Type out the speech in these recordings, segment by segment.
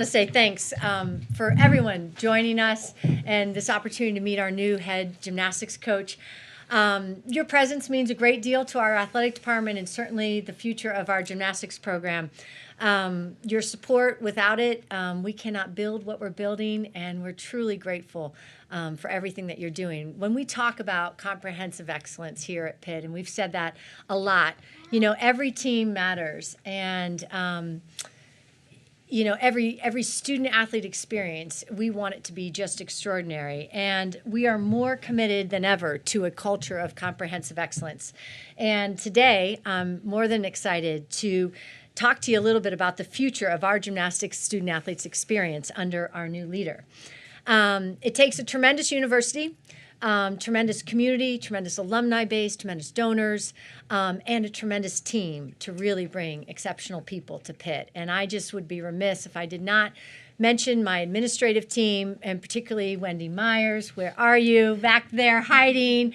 To say thanks for everyone joining us and this opportunity to meet our new head gymnastics coach. Your presence means a great deal to our athletic department and certainly the future of our gymnastics program. Your support, without it, we cannot build what we're building, and we're truly grateful for everything that you're doing. When we talk about comprehensive excellence here at Pitt, and we've said that a lot, every team matters, and every student athlete experience, we want it to be just extraordinary. And we are more committed than ever to a culture of comprehensive excellence. And today, I'm more than excited to talk to you a little bit about the future of our gymnastics student athletes experience under our new leader. It takes a tremendous university, tremendous community, tremendous alumni base, tremendous donors, and a tremendous team to really bring exceptional people to Pitt. And I just would be remiss if I did not mention my administrative team, and particularly Wendy Myers. Where are you? Back there hiding.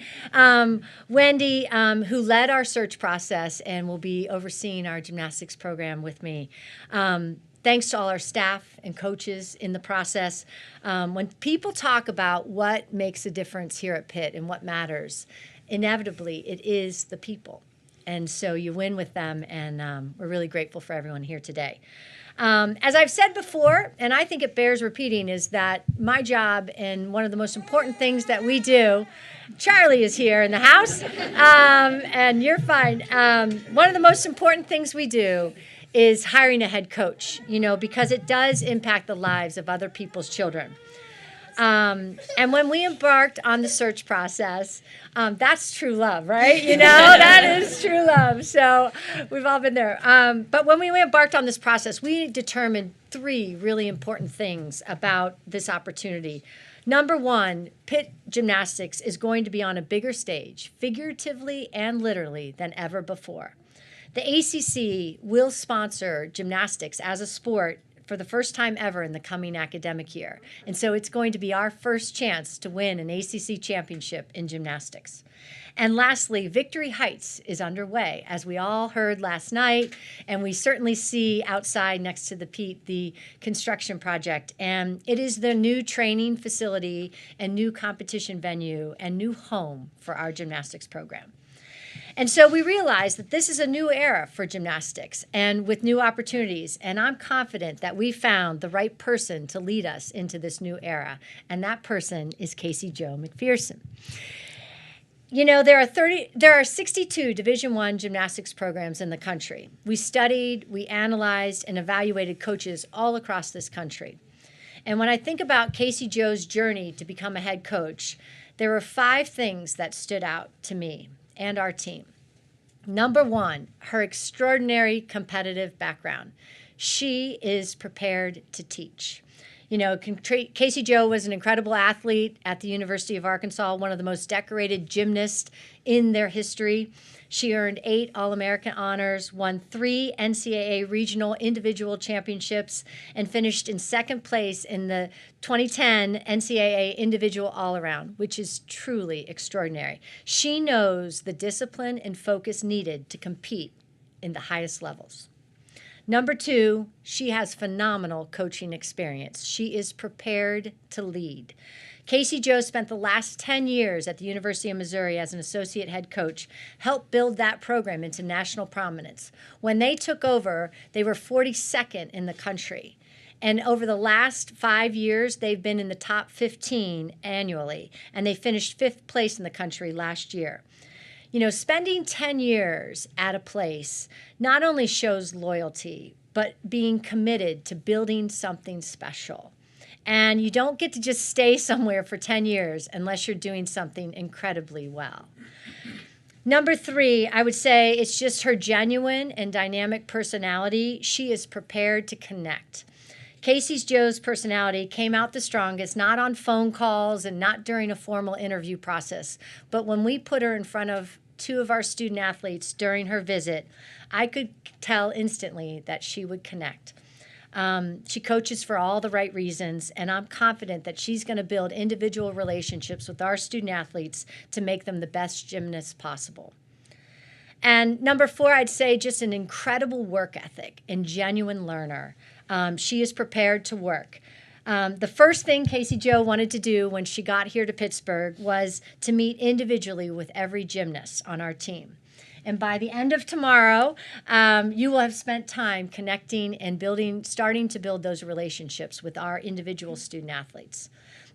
Wendy, who led our search process and will be overseeing our gymnastics program with me. Thanks to all our staff and coaches in the process. When people talk about what makes a difference here at Pitt and what matters, inevitably it is the people. And so you win with them, and we're really grateful for everyone here today. As I've said before, and I think it bears repeating, is that my job and one of the most important things that we do, Charlie is here in the house, and you're fine. One of the most important things we do is hiring a head coach, because it does impact the lives of other people's children. And when we embarked on the search process, that's true love, right? That is true love. So we've all been there. But when we embarked on this process, we determined 3 really important things about this opportunity. Number 1, Pitt Gymnastics is going to be on a bigger stage, figuratively and literally, than ever before. The ACC will sponsor gymnastics as a sport for the first time ever in the coming academic year. And so it's going to be our first chance to win an ACC championship in gymnastics. And lastly, Victory Heights is underway, as we all heard last night, and we certainly see outside next to the Pitt the construction project. And it is the new training facility and new competition venue and new home for our gymnastics program. And so we realized that this is a new era for gymnastics and with new opportunities. And I'm confident that we found the right person to lead us into this new era. And that person is Casey Jo MacPherson. There are 62 Division I gymnastics programs in the country. We studied, we analyzed, and evaluated coaches all across this country. And when I think about Casey Jo's journey to become a head coach, there were 5 things that stood out to me and our team. Number 1, her extraordinary competitive background. She is prepared to teach. Casey Jo was an incredible athlete at the University of Arkansas, one of the most decorated gymnasts in their history. She earned 8 All-American honors, won 3 NCAA regional individual championships, and finished in 2nd place in the 2010 NCAA individual all-around, which is truly extraordinary. She knows the discipline and focus needed to compete in the highest levels. Number 2, she has phenomenal coaching experience. She is prepared to lead. Casey Jo spent the last 10 years at the University of Missouri as an associate head coach, helped build that program into national prominence. When they took over, they were 42nd in the country. And over the last 5 years, they've been in the top 15 annually, and they finished 5th place in the country last year. Spending 10 years at a place not only shows loyalty, but being committed to building something special. And you don't get to just stay somewhere for 10 years unless you're doing something incredibly well. Number 3, I would say it's just her genuine and dynamic personality. She is prepared to connect. Casey Jo's personality came out the strongest, not on phone calls and not during a formal interview process, but when we put her in front of 2 of our student athletes during her visit, I could tell instantly that she would connect. She coaches for all the right reasons, and I'm confident that she's going to build individual relationships with our student athletes to make them the best gymnasts possible. And number 4, I'd say just an incredible work ethic and genuine learner. She is prepared to work. The first thing Casey Jo wanted to do when she got here to Pittsburgh was to meet individually with every gymnast on our team. And by the end of tomorrow, you will have spent time connecting and starting to build those relationships with our individual student athletes.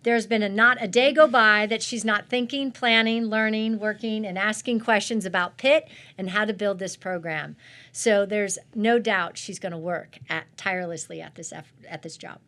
There's been not a day go by that she's not thinking, planning, learning, working, and asking questions about Pitt and how to build this program. So there's no doubt she's going to work tirelessly at this job.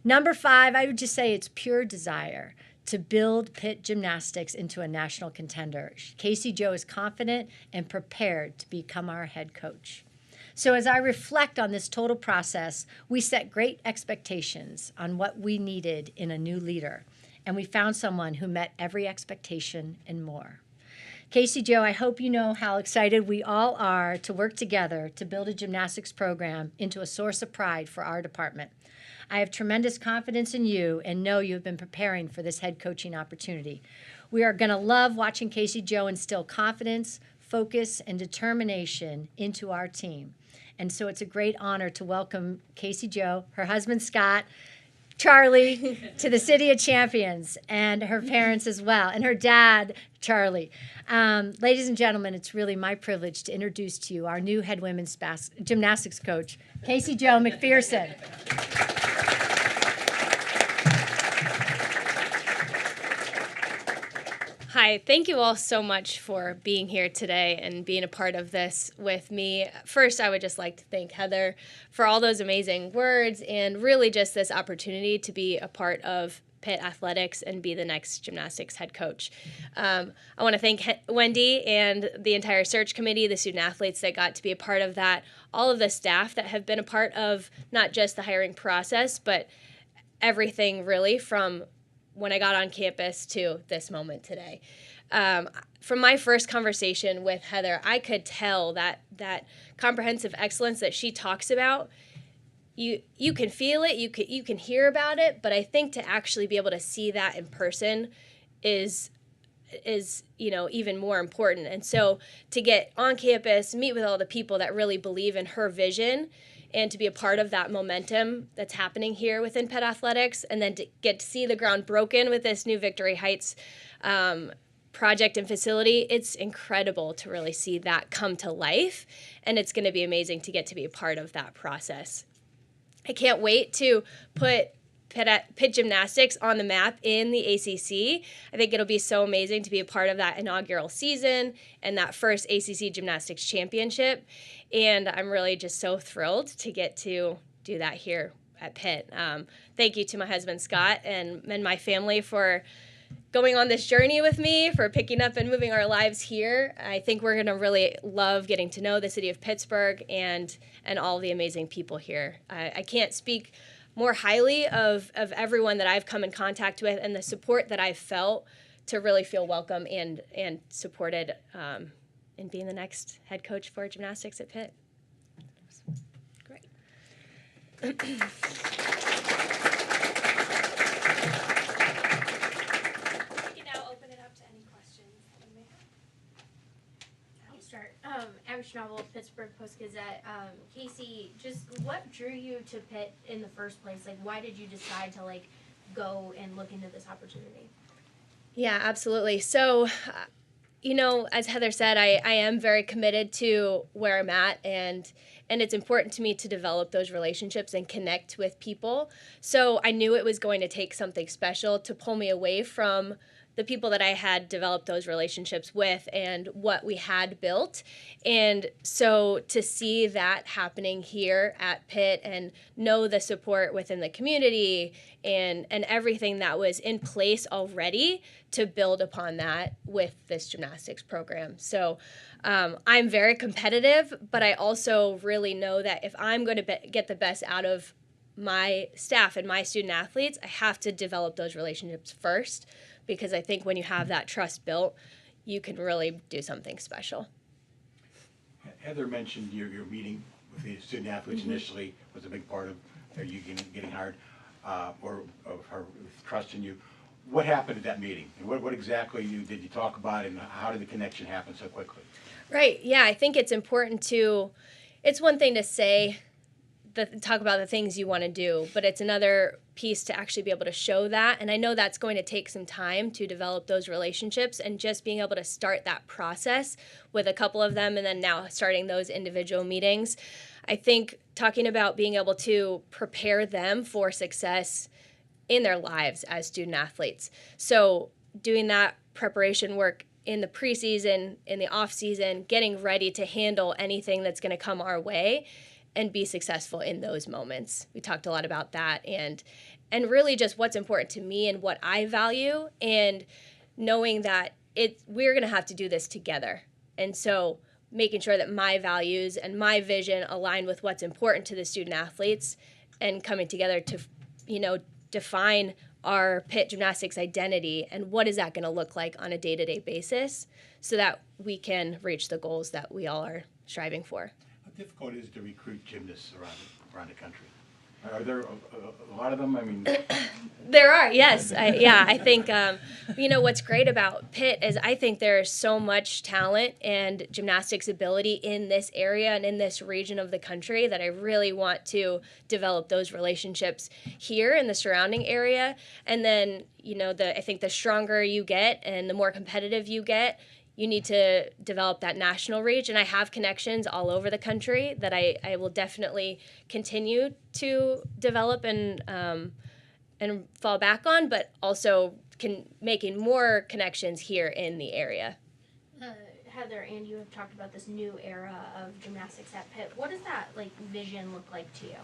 Number 5, I would just say it's pure desire to build Pitt Gymnastics into a national contender. Casey Jo is confident and prepared to become our head coach. So as I reflect on this total process, we set great expectations on what we needed in a new leader, and we found someone who met every expectation and more. Casey Jo, I hope you know how excited we all are to work together to build a gymnastics program into a source of pride for our department. I have tremendous confidence in you and know you have been preparing for this head coaching opportunity. We are going to love watching Casey Jo instill confidence, focus, and determination into our team. And so it's a great honor to welcome Casey Jo, her husband Scott, Charlie, to the City of Champions, and her parents as well, and her dad, Charlie. Ladies and gentlemen, it's really my privilege to introduce to you our new head women's gymnastics coach, Casey Jo MacPherson. Hi, thank you all so much for being here today and being a part of this with me. First, I would just like to thank Heather for all those amazing words and really just this opportunity to be a part of Pitt Athletics and be the next gymnastics head coach. I want to thank Wendy and the entire search committee, the student athletes that got to be a part of that, all of the staff that have been a part of not just the hiring process, but everything really from when I got on campus to this moment today. From my first conversation with Heather, I could tell that comprehensive excellence that she talks about, you can feel it, you can hear about it, but I think to actually be able to see that in person is even more important. And so to get on campus, meet with all the people that really believe in her vision, and to be a part of that momentum that's happening here within Pitt Athletics, and then to get to see the ground broken with this new Victory Heights project and facility, it's incredible to really see that come to life, and it's going to be amazing to get to be a part of that process. I can't wait to put Pitt Gymnastics on the map in the ACC. I think it'll be so amazing to be a part of that inaugural season and that first ACC Gymnastics Championship. And I'm really just so thrilled to get to do that here at Pitt. Thank you to my husband, Scott, and my family for going on this journey with me, for picking up and moving our lives here. I think we're going to really love getting to know the city of Pittsburgh and all the amazing people here. I can't speak more highly of everyone that I've come in contact with and the support that I've felt to really feel welcome and supported in being the next head coach for gymnastics at Pitt. Great. We can now open it up to any questions that you may have. I'll start. Average Novel, Pittsburgh Post-Gazette. Casey, just what drew you to Pitt in the first place? Like, why did you decide to, go and look into this opportunity? Yeah, absolutely. So, as Heather said, I am very committed to where I'm at, and it's important to me to develop those relationships and connect with people. So I knew it was going to take something special to pull me away from the people that I had developed those relationships with and what we had built. And so to see that happening here at Pitt and know the support within the community and everything that was in place already to build upon that with this gymnastics program. So I'm very competitive, but I also really know that if I'm going to get the best out of my staff and my student athletes, I have to develop those relationships first, because I think when you have that trust built, you can really do something special. Heather mentioned your meeting with the student athletes initially was a big part of you getting hired, or of her trusting you. What happened at that meeting? And what exactly did you talk about, and how did the connection happen so quickly? Right, yeah, I think it's important it's one thing to say talk about the things you want to do, but it's another piece to actually be able to show that. And I know that's going to take some time to develop those relationships, and just being able to start that process with a couple of them, and then now starting those individual meetings. I think talking about being able to prepare them for success in their lives as student athletes. So doing that preparation work in the preseason, in the off season, getting ready to handle anything that's going to come our way and be successful in those moments. We talked a lot about that, and really just what's important to me and what I value, and knowing that we're going to have to do this together. And so making sure that my values and my vision align with what's important to the student athletes, and coming together to, define our Pitt Gymnastics identity, and what is that going to look like on a day-to-day basis, so that we can reach the goals that we all are striving for. How difficult is it to recruit gymnasts around the country? Are there a lot of them? I mean, there are, yes. I think, what's great about Pitt is I think there's so much talent and gymnastics ability in this area and in this region of the country that I really want to develop those relationships here in the surrounding area. And then, I think the stronger you get and the more competitive you get, you need to develop that national reach. And I have connections all over the country that I will definitely continue to develop and fall back on, but also making more connections here in the area. Heather and you have talked about this new era of gymnastics at Pitt. What does that vision look like to you?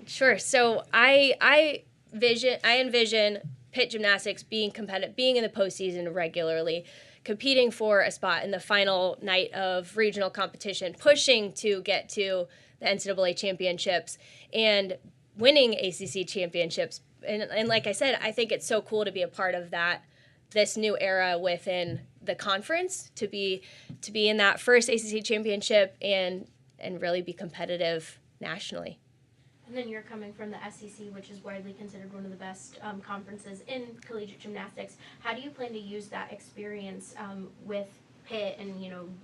Sure. So I envision Pitt Gymnastics being competitive, being in the postseason regularly, competing for a spot in the final night of regional competition, pushing to get to the NCAA championships, and winning ACC championships. And like I said, I think it's so cool to be a part of this new era within the conference, to be in that first ACC championship and really be competitive nationally. And then you're coming from the SEC, which is widely considered one of the best conferences in collegiate gymnastics. How do you plan to use that experience with Pitt and,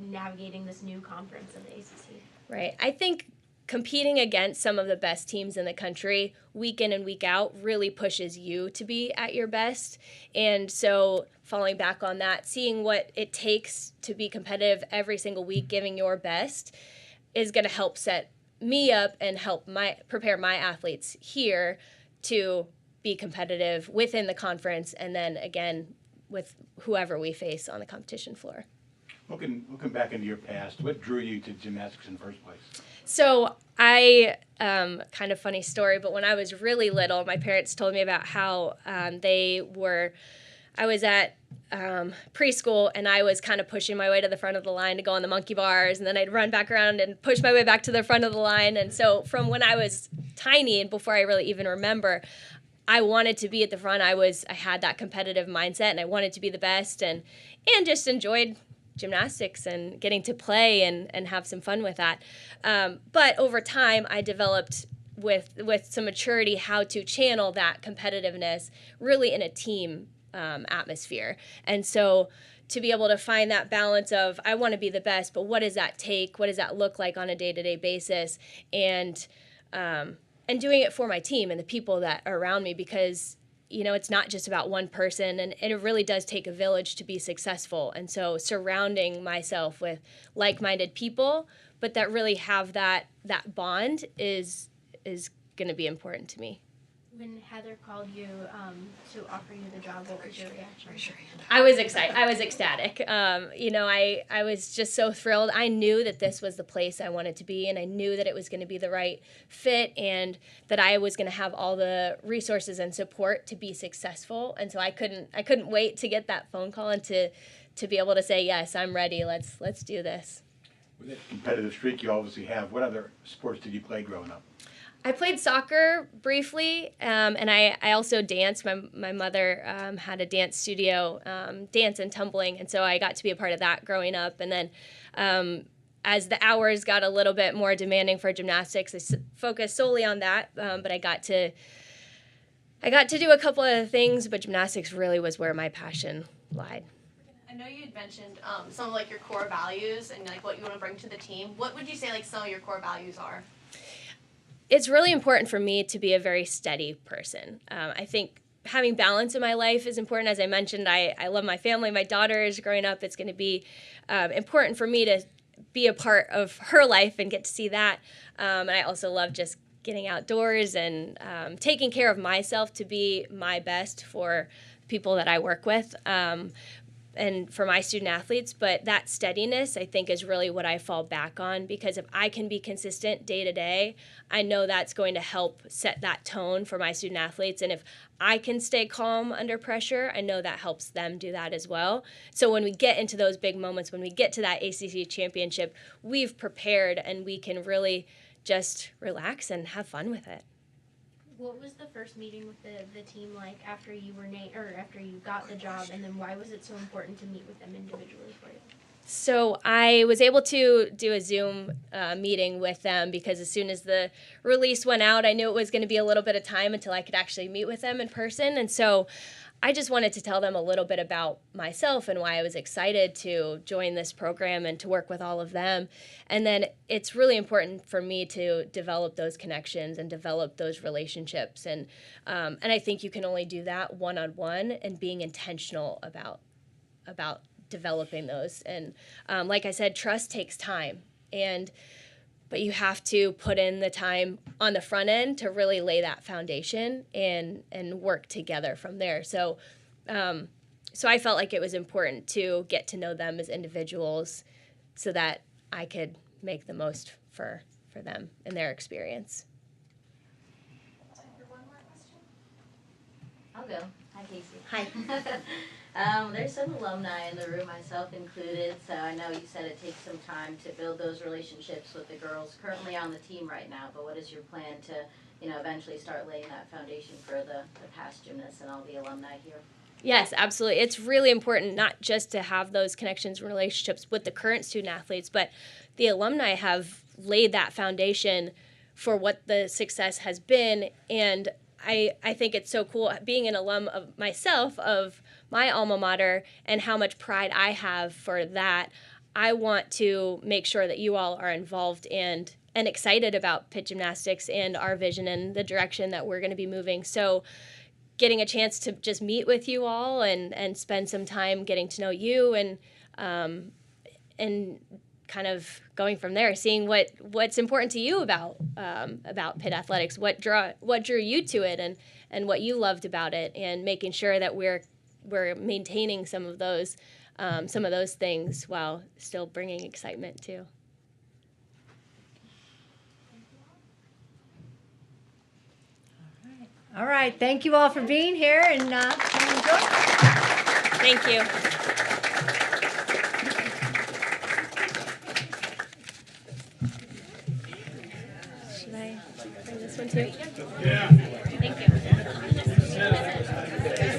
navigating this new conference in the ACC? Right. I think competing against some of the best teams in the country week in and week out really pushes you to be at your best. And so falling back on that, seeing what it takes to be competitive every single week, giving your best, is going to help set me up and help prepare my athletes here to be competitive within the conference, and then again with whoever we face on the competition floor. looking back into your past, what drew you to gymnastics in the first place? So kind of funny story, but when I was really little, my parents told me about how I was at preschool, and I was kind of pushing my way to the front of the line to go on the monkey bars, and then I'd run back around and push my way back to the front of the line. And so from when I was tiny and before I really even remember, I wanted to be at the front. I had that competitive mindset, and I wanted to be the best, and just enjoyed gymnastics and getting to play and have some fun with that. But over time, I developed with some maturity how to channel that competitiveness really in a team atmosphere. And so to be able to find that balance of, I want to be the best, but what does that take? What does that look like on a day-to-day basis? And doing it for my team and the people that are around me, because it's not just about one person, and it really does take a village to be successful. And so surrounding myself with like-minded people, but that really have that bond is going to be important to me. When Heather called you to offer you the job, what was your reaction? I was excited. I was ecstatic. I was just so thrilled. I knew that this was the place I wanted to be, and I knew that it was going to be the right fit, and that I was going to have all the resources and support to be successful. And so I couldn't wait to get that phone call and to be able to say, yes, I'm ready. Let's do this. With that competitive streak you obviously have, what other sports did you play growing up? I played soccer briefly, and I also danced. My mother had a dance studio, dance and tumbling, and so I got to be a part of that growing up. And then as the hours got a little bit more demanding for gymnastics, I focused solely on that, but I got to do a couple of things, but gymnastics really was where my passion lied. I know you had mentioned some of your core values and what you want to bring to the team. What would you say some of your core values are? it's really important for me to be a very steady person. I think having balance in my life is important. As I mentioned, I love my family. My daughter is growing up. It's going to be important for me to be a part of her life and get to see that. And I also love just getting outdoors and taking care of myself to be my best for people that I work with. And for my student athletes, but that steadiness, I think, is really what I fall back on, because if I can be consistent day to day, I know that's going to help set that tone for my student athletes. And if I can stay calm under pressure, I know that helps them do that as well. So when we get into those big moments, when we get to that ACC championship, we've prepared and we can really just relax and have fun with it. What was the first meeting with the team like after you were after you got the job, and then why was it so important to meet with them individually for you? So I was able to do a Zoom meeting with them because as soon as the release went out, I knew it was going to be a little bit of time until I could actually meet with them in person. And so I just wanted to tell them a little bit about myself and why I was excited to join this program and to work with all of them. And then it's really important for me to develop those connections and develop those relationships. And I think you can only do that one-on-one and being intentional about developing those. And like I said, trust takes time. But you have to put in the time on the front end to really lay that foundation and work together from there. So I felt like it was important to get to know them as individuals so that I could make the most for them and their experience. Time for one more question. I'll go. Hi, Casey. Hi. There's some alumni in the room, myself included, so I know you said it takes some time to build those relationships with the girls currently on the team right now, but what is your plan to, eventually start laying that foundation for the past gymnasts and all the alumni here? Yes, absolutely. It's really important not just to have those connections and relationships with the current student athletes, but the alumni have laid that foundation for what the success has been. And I think it's so cool being an alum of myself, of my alma mater, and how much pride I have for that. I want to make sure that you all are involved and excited about Pitt Gymnastics and our vision and the direction that we're going to be moving. So getting a chance to just meet with you all and spend some time getting to know you and kind of going from there, seeing what's important to you about Pitt athletics, what drew you to it, and what you loved about it, and making sure that we're maintaining some of those things while still bringing excitement too. All right. Thank you all for being here and enjoy. Thank you. Should I bring this one too? Yeah. Thank you.